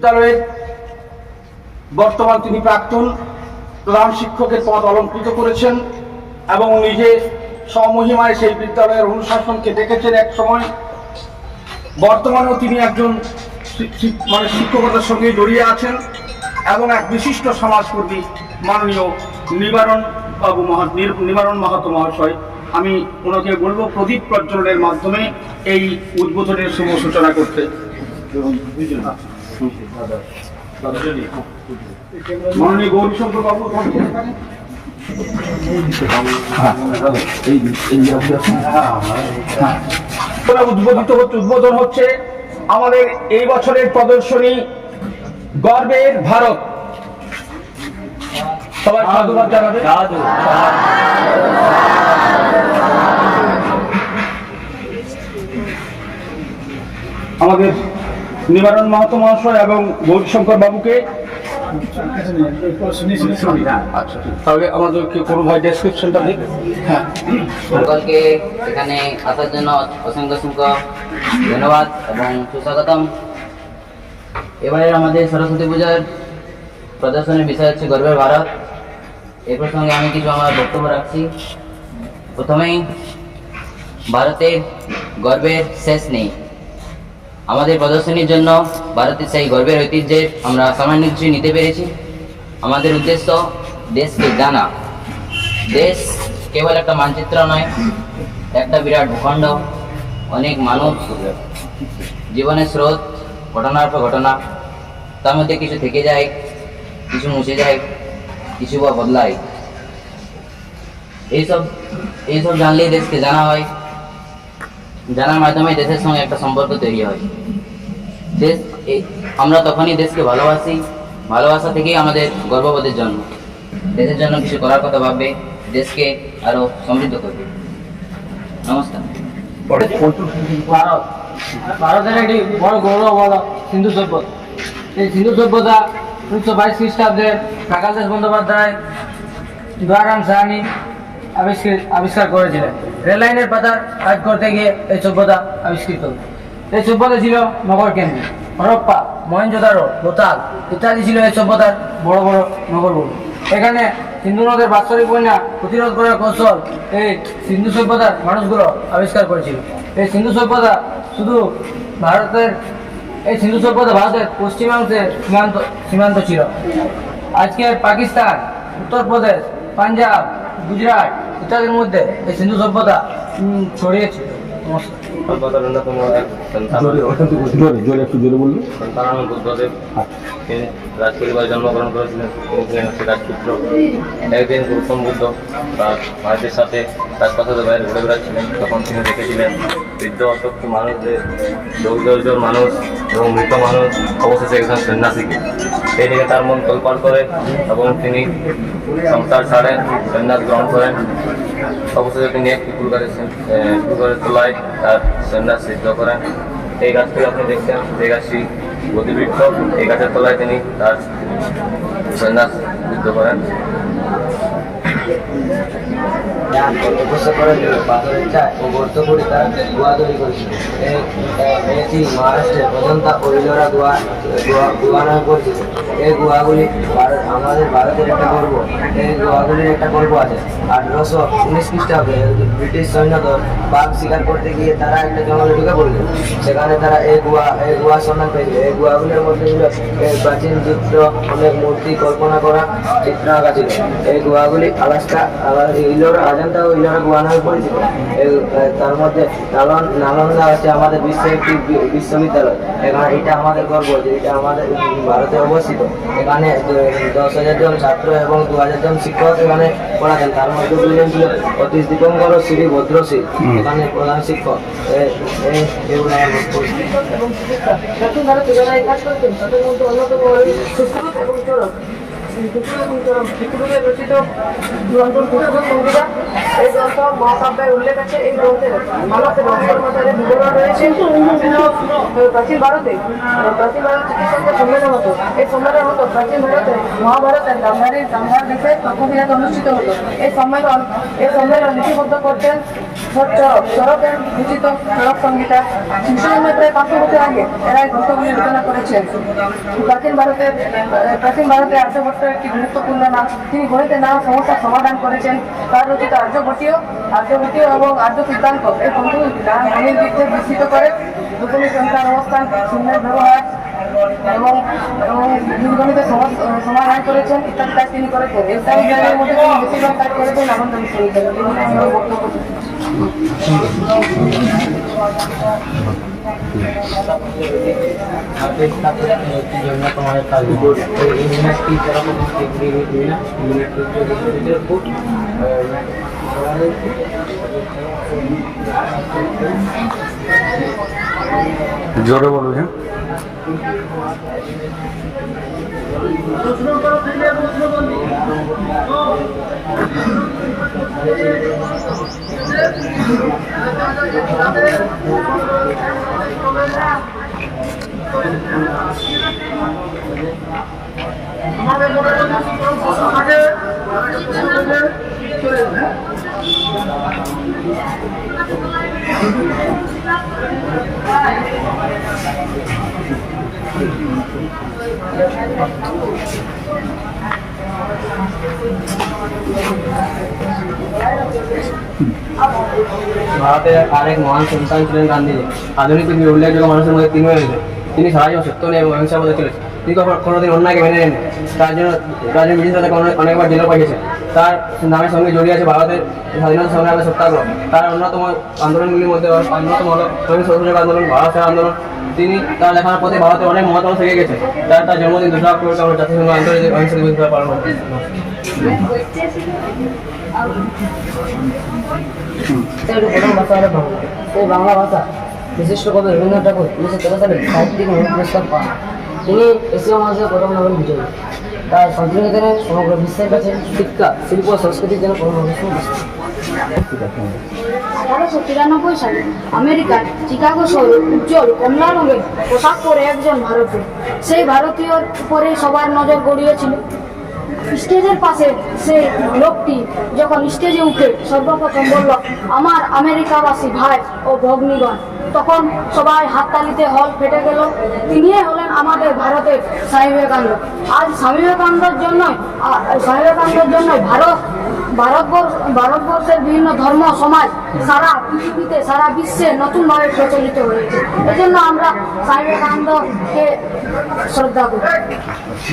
বিদ্যালয়ের বর্তমান তিনি প্রাক্তন প্রধান শিক্ষকের পদ অলঙ্কৃত করেছেন এবং নিজে স্বমহিমায় সেই বিদ্যালয়ের অনুশাসনকে দেখেছেন এক সময়। বর্তমানেও তিনি একজন শিক্ষকতার সঙ্গে জড়িয়ে আছেন এবং এক বিশিষ্ট সমাজকর্মী মাননীয় নিবারণ মাহাতো মহাশয়। আমি ওনাকে বলবো প্রদীপ প্রজ্বলনের মাধ্যমে এই উদ্বোধনের শুভ সূচনা করতে। মাননীয় গৌরীশঙ্কর বাবু উদ্বোধন হচ্ছে আমাদের এই বছরের প্রদর্শনী গর্বের ভারত। সবাই সাধুবাদ জানাবে। আমাদের নিবারণ মাহাতো মহাশয় এবং গৌরীশঙ্কর বাবুকে তাহলে আমাদেরকে কোনো ভাই ডেসক্রিপশনটা দিন। হ্যাঁ, সকলকে এখানে আসার জন্য অসংখ্য অসংখ্য ধন্যবাদ এবং সুস্বাগতম। এবারে আমাদের সরস্বতী পূজার প্রদর্শনের বিষয় হচ্ছে গর্বের ভারত। এই প্রসঙ্গে আমি কিছু আমার বক্তব্য রাখছি। প্রথমেই, ভারতের গর্বের শেষ নেই। আমাদের প্রদর্শনীর জন্য ভারতের সেই গর্বের ঐতিহ্যের আমরা সামান্য কিছু নিতে পেরেছি। আমাদের উদ্দেশ্য দেশকে জানা। দেশ কেবল একটা মানচিত্র নয়, একটা বিরাট ভূখণ্ড, অনেক মানুষ, জীবনের স্রোত, ঘটনার পর ঘটনা। তার মধ্যে কিছু থেকে যায়, কিছু মুছে যায়, কিছু বা বদলায়। এইসব জানলেই দেশকে জানা হয়। জানার মাধ্যমে দেশের সঙ্গে একটা সম্পর্ক তৈরি হয়। আমরা তখনই দেশকে ভালোবাসি। ভালোবাসা থেকেই আমাদের গর্ববোধের জন্ম। দেশের জন্য কিছু করার কথা ভাববে, দেশকে আরো সমৃদ্ধ করবে। নমস্কার। ভারতের একটি বড় গৌরব হল সিন্ধু সভ্যতা। এই সিন্ধু সভ্যতা 1922 খ্রিস্টাব্দে প্রকাশ বন্দ্যোপাধ্যায় দোয়ারাম সাহানি আবিষ্কার করেছিলেন। রেল লাইনের পাতার কাজ করতে গিয়ে এই সভ্যতা আবিষ্কৃত। এই সভ্যতা ছিল নগর কেন্দ্রিক। হরপ্পা, মহেঞ্জোদারো, লোতাল ইত্যাদি ছিল এই সভ্যতার বড় বড় নগরগুলো। এখানে সিন্ধু নদের বাৎসরিক বন্যা প্রতিরোধ করার কৌশল এই সিন্ধু সভ্যতার মানুষগুলো আবিষ্কার করেছিল। এই সিন্ধু সভ্যতা ভারতের পশ্চিমাংশের সীমান্ত ছিল। আজকে পাকিস্তান, উত্তরপ্রদেশ, পাঞ্জাব, গুজরাট ইত্যাদির মধ্যে এই সিন্ধু সভ্যতা ছড়িয়েছে। সভ্যতার অন্যতম এক সন্তান বুদ্ধদেব। তিনি রাজ পরিবারে জন্মগ্রহণ করেছিলেন। তিনি ছিলেন একটি রাজপুত্র। একদিন গৌতম বুদ্ধ তার ভাইদের সাথে রাজপথে বাইরে ঘুরে বেড়াচ্ছিলেন। তখন তিনি দেখেছিলেন বৃদ্ধ অসুস্থ মানুষদের, জর্জর মানুষ এবং মৃত মানুষ, অবশেষে একজন সন্ন্যাসীকে। এই দিকে তার মন তোলপাড় করে এবং তিনি সংসার ছাড়েন, সন্ন্যাস গ্রহণ করেন। অবশেষে তিনি এক পুকুরের তলায় তার সন্ন্যাস সিদ্ধ করেন। এই গাছটি আপনি দেখছেন, এই গাছটি গতিবৃক্ষ। এই গাছের তলায় তিনি তার সন্ন্যাস সিদ্ধ করেন। পাথরের চায় ও গর্ত করে তার গুহা তৈরি করেছিল। এটি মহারাষ্ট্রের অজন্তা ও ইলোরা গুহা নামে পরিচিত। এই গুহাগুলি আমাদের ভারতের একটা গর্ব। এই গুহাগুলির একটা গল্প আছে। 1819 খ্রিস্টাব্দে ব্রিটিশ সৈন্যদল বাঘ শিকার করতে গিয়ে তারা একটা জঙ্গলে ঢুকে পড়ল। সেখানে তারা এই গুহা সন্ধান পেয়েছিল। এই গুহাগুলির মধ্যে ছিল প্রাচীন চিত্র, অনেক মূর্তি, কল্পনা করা চিত্র আঁকা ছিল। এই গুহাগুলি অজন্তা ও ইলোরা গুহা নামে পরিচিত। তার মধ্যে নালন্দা আছে আমাদের বিশ্বের একটি বিশ্ববিদ্যালয়। এখানে এটা আমাদের গর্ব যে এটা আমাদের ভারতে অবস্থিত। এখানে 10,000 জন ছাত্র এবং 2,000 জন শিক্ষক এখানে পড়াতেন। তার মধ্যে দুজন ছিল অতীশ দীপঙ্কর ও শ্রী ভদ্রশ্রী, এখানে প্রধান শিক্ষক। রচিত এই গ্রন্থ মহাকাব্যের উল্লেখ আছে। এই গ্রন্থের ভারতের রহস্যের বিবরণ রয়েছে। প্রাচীন ভারতে চিকিৎসকদের সম্মেলন হতো। এই সম্মেলন হতো প্রাচীন ভারতে মহাভারতের গান্ধারীর দেখে তর্কবিরাজ অনুষ্ঠিত হতো। এই সম্মেলন লিপিবদ্ধ করতেন সড়কের রচিত সড়ক সংহিতা। শিশুজন্মের প্রায় 500 বছর আগে এরা এই গ্রন্থগুলি রচনা করেছেন। প্রাচীন ভারতে আর্যভট্ট একটি গুরুত্বপূর্ণ নাম। তিনি গণিতের নানা সমস্যার সমাধান করেছেন। তার রচিত আর্যভট্টীয় এবং আর্য সিদ্ধান্ত এই গ্রন্থগুলি নানা গণিত দিককে বিস্তৃত করে দশমিক সংখ্যার অবস্থান, শূন্যের ব্যবহার এবং বীজগণিতের সমাধান করেছেন ইত্যাদি কাজ তিনি করেছেন। এই সাইন্স জ্ঞানের মধ্যে তিনি বেশিরভাগ কাজ করেছেন আনন্দ বিশ্ববিদ্যালয়। বক্তব্য জোরে বলবেন। ভারতের আরেক মহান সন্তান ছিলেন গান্ধীজি। আধুনিক পৃথিবীর উল্লেখযোগ্য মানুষের মধ্যে তিনি হয়েছেন। তিনি সারা জীবন সত্য নিয়ে এবং অহিংসার মধ্যে চলেছেন। তিনি কোনোদিন অন্যায়কে মেনে নেন। তার জন্য ব্রিটিশ তাকে অনেকবার জেলে পাঠিয়েছে। তার নামের সঙ্গে জড়িয়ে আছে ভারতের স্বাধীনতা সংগ্রামের সত্যাগ্রহ। তার অন্যতম আন্দোলনগুলির মধ্যে অন্যতম হল সহিংস আন্দোলন, ভারত ছাড় আন্দোলন। তিনি তার লেখার পথে ভারতের অনেক মহাত্মা থেকে গেছে। তার জন্মদিন 2 অক্টোবর আমরা জাতিসংঘ আন্তর্জাতিক অহিংসা দিবস হিসেবে পালন করছি। প্রথম ভাষা হলো বাংলা। এই বাংলা ভাষা বিশিষ্ট কবি রবীন্দ্রনাথ ঠাকুর 1913 সালে সাহিত্যিক নোবেল পুরস্কার পান। তিনি এশীয় মহাদেশের প্রথম নোবেল বিজয়ী। তার সন্ত্রাসীদের সমগ্র বিশ্বের কাছে শিক্ষা, শিল্প ও সংস্কৃতির জন্য পরমাবশ্যক। 1893 সালে আমেরিকার চিকাগো শহরে উজ্জ্বল কমলা রঙের পোশাক পরে একজন ভারতীয়। সেই ভারতীয়র উপরে সবার নজর গড়িয়েছিল। স্টেজের পাশে সেই লোকটি যখন স্টেজে উঠে সর্বপ্রথম বলল, আমার আমেরিকাবাসী ভাই ও ভগ্নীগণ, তখন সবাই হাততালিতে হল ফেটে গেল। তিনি হলেন আমাদের ভারতের স্বামী বিবেকানন্দ। আজ স্বামী বিবেকানন্দের জন্যই ভারতবর্ষের বিভিন্ন ধর্ম সমাজ সারা পৃথিবীতে, সারা বিশ্বে নতুনভাবে প্রচলিত হয়েছে। এজন্য আমরা স্বামী বিবেকানন্দকে শ্রদ্ধা করি।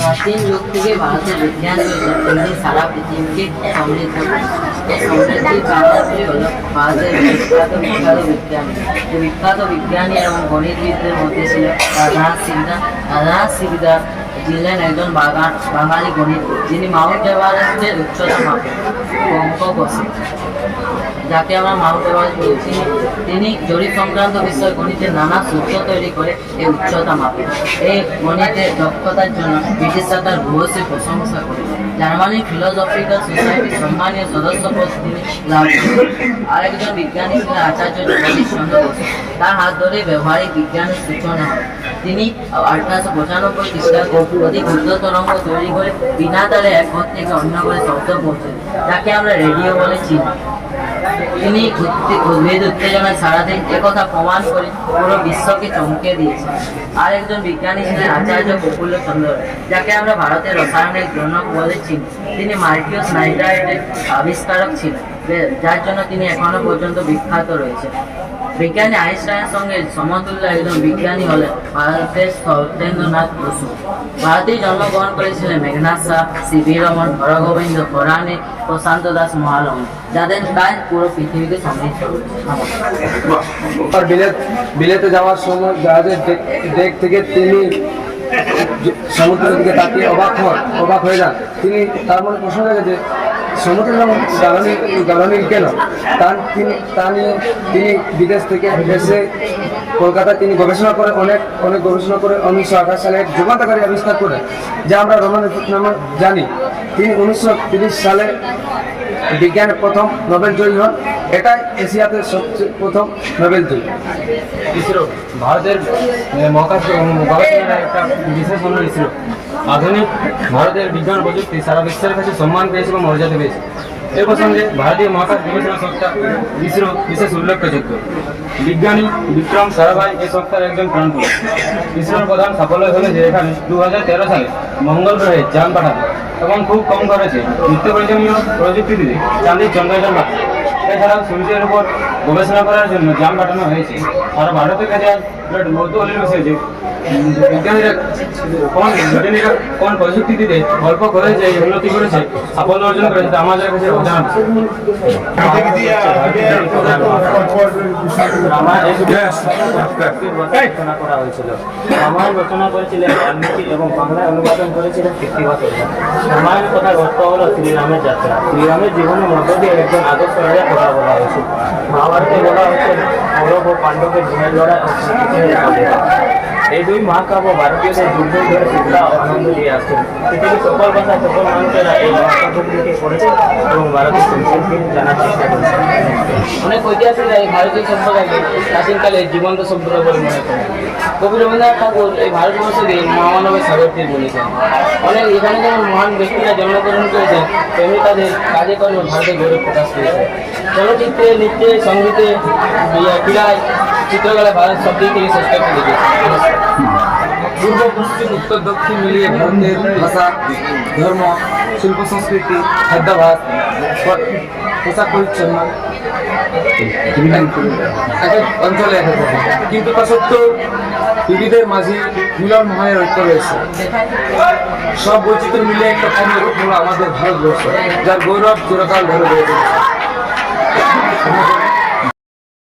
প্রাচীন যুগ থেকে ভারতের বিজ্ঞান সারা পৃথিবীকে সমৃদ্ধ করে। এই সমৃদ্ধির কারণটি হল ভারতের বিখ্যাত বিজ্ঞানী এবং গণিতবিদদের মধ্যে ছিল রাধানাথ সিকদার। ছিলেন একজন বাঙালি গণিত, যিনি মাউন্ট এভারেস্টের উচ্চতা মাপেন অঙ্ক কষে, যাকে আমরা মাউন্ট এভারেস্ট বলছি। তিনি জরিপ সংক্রান্ত বিষয়ে গণিতের নানা সূত্র তৈরি করে এই উচ্চতা মাপেন। এই গণিতের দক্ষতার জন্য ব্রিটিশরা তার ভূয়সী প্রশংসা করে। জার্মানি ফিলোসফিক্যাল সোসাইটির সম্মানীয় সদস্য পদ তিনি লাভ করেন। আরেকজন বিজ্ঞানী ছিলেন আচার্য জগদীশ চন্দ্র বসু। তার হাত ধরে ব্যবহারিক বিজ্ঞানের সূচনা হয়। তিনি 1895 খ্রিস্টাব্দে অধিক ক্ষুদ্র তরঙ্গ তৈরি করে বিনা তারে এক ঘর থেকে অন্য ঘরে শব্দ পৌঁছে, যাকে আমরা রেডিও বলে চিনি। তিনি উদ্ভিদ উত্তেজনায় সারাদিন একথা প্রমাণ করে পুরো বিশ্বকে চমকে দিয়েছেন। আরেকজন বিজ্ঞানী ছিলেন আচার্য প্রফুল্ল চন্দ্র, যাকে আমরা ভারতের রসায়নের জনক বলে চিনি। তিনি মার্কিউস নাইট্রাইটের আবিষ্কারক ছিলেন, যার জন্য তিনি এখনো পর্যন্ত বিখ্যাত রয়েছে। বিজ্ঞানী আইনস্টাইনের সঙ্গে সমতুল্য একজন বিজ্ঞানী হলেন ভারতের সত্যেন্দ্রনাথ বসু। ভারতেই জন্মগ্রহণ করেছিলেন মেঘনাথ শাহ, সিভি রমন, হরগোবিন্দ খোরানে, প্রশান্ত দাস মহালম, যাদের কাজ পুরো পৃথিবীকে সমৃদ্ধ করেছে। বিলেতে যাওয়ার সময় জাহাজের ডেক থেকে তিনি সমুদ্রের দিকে তাকিয়ে অবাক হয়ে যান। তিনি তার মনে প্রশ্ন জাগে যে সমুদ্রের রঙ জ্বালানি কেন। তা নিয়ে তিনি বিদেশ থেকে এসে কলকাতায় তিনি গবেষণা করে অনেক গবেষণা করে 1928 সালে এক যুগান্তকারী আবিষ্কার করেন, যা আমরা রোমান এফেক্ট নামে জানি। তিনি 1930 সালে বিজ্ঞানে প্রথম নোবেল জয়ী হন। এটাই এশিয়াতে সবচেয়ে প্রথম নোবেল জয়ী। ইসরো ভারতের মহাকাশ গবেষণার একটা বিশেষ হল ইসরো। আধুনিক ভারতের বিজ্ঞান প্রযুক্তি সারা বিশ্বের কাছে সম্মান পেয়েছে এবং মর্যাদা পেয়েছে। এই প্রসঙ্গে ভারতীয় মহাকাশ গবেষণা সংস্থা ইসরো বিশেষ উল্লেখযোগ্য। বিজ্ঞানী বিক্রম সারাভাই এই সংস্থার একজন প্রাণপুরুষ। ইসরোর প্রধান সাফল্য হলো যে এখানে 2013 সালে মঙ্গল গ্রহে যান পাঠানো এবং খুব কম খরচে নিত্য প্রয়োজনীয় প্রযুক্তি দিয়ে চাঁদের চন্দ্রযান পাঠানো। এছাড়াও সূর্যের উপর গবেষণা করার জন্য যান পাঠানো হয়েছে। সারা ভারতের কাছে কৌতূহলের বিষয় যে বিজ্ঞানীরা বিজ্ঞানীরা কোন প্রযুক্তি দিতে অল্প করে যে উন্নতি করেছে, সাফল্য অর্জন করেছে তা আমাদের কাছে অজানা বিষয়। রচনা করা হয়েছিল। রামায়ণ রচনা করেছিলেন বাল্মীকি এবং বাংলায় অনুবাদন করেছিলেন কীর্তিবাসন। রামায়ণের কথা গল্প হল শ্রীরামের যাত্রা। শ্রীরামের জীবনের মধ্য দিয়ে একজন আদর্শ রাজার কথা বলা হয়েছে। মহাভারতে বলা হচ্ছে কৌরব ও পাণ্ডবের জীবনের লড়াই ও শ্রীকৃষ্ণের পদযাত্রা। এই দুই মহাকাব্য ভারতীয়দের যুদ্ধ ধরে শিক্ষা ও আনন্দ দিয়ে আসছেন। পৃথিবীর সকল ভাষায় সকল মানুষেরা এই মহাকাব্যগুলিকে পড়েছে এবং ভারতের সংস্কৃতি জানার চেষ্টা করেছে। অনেক ঐতিহাসিকরা এই ভারতীয় সম্প্রদায়কে প্রাচীনকালে জীবন্ত সম্প্রদায় বলে মনে করেন। কবি রবীন্দ্রনাথ ঠাকুর এই ভারতবর্ষকে মহামানবের সাগর তীর বলেছেন। অনেক এখানে যেমন মহান ব্যক্তিরা জন্মগ্রহণ করেছেন, তেমনি তাদের কাজে কর্মে ভারতের গৌরব প্রকাশ করেছে। চলচ্চিত্রে, নৃত্যে, সঙ্গীতে, ক্রীড়ায়, চিত্রকলায় ভারত সব দিক থেকে শ্রেষ্ঠ করে দিয়েছে। পূর্ব পশ্চিম উত্তর দক্ষিণ মিলিয়ে ভারতের ভাষা, ধর্ম, শিল্প সংস্কৃতি, খাদ্যাভ্যাস, পোশাক পরিচ্ছন্ন এক এক অঞ্চলে এক এক রকম। কিন্তু তা সত্ত্বেও বিবিধের মাঝে মিলন মহানের ঐক্য রয়েছে। সব বৈচিত্র্য মিলে একটা পূর্ণ রূপ হলো আমাদের ভারতবর্ষ, যার গৌরব চিরকাল ধরে রয়েছে।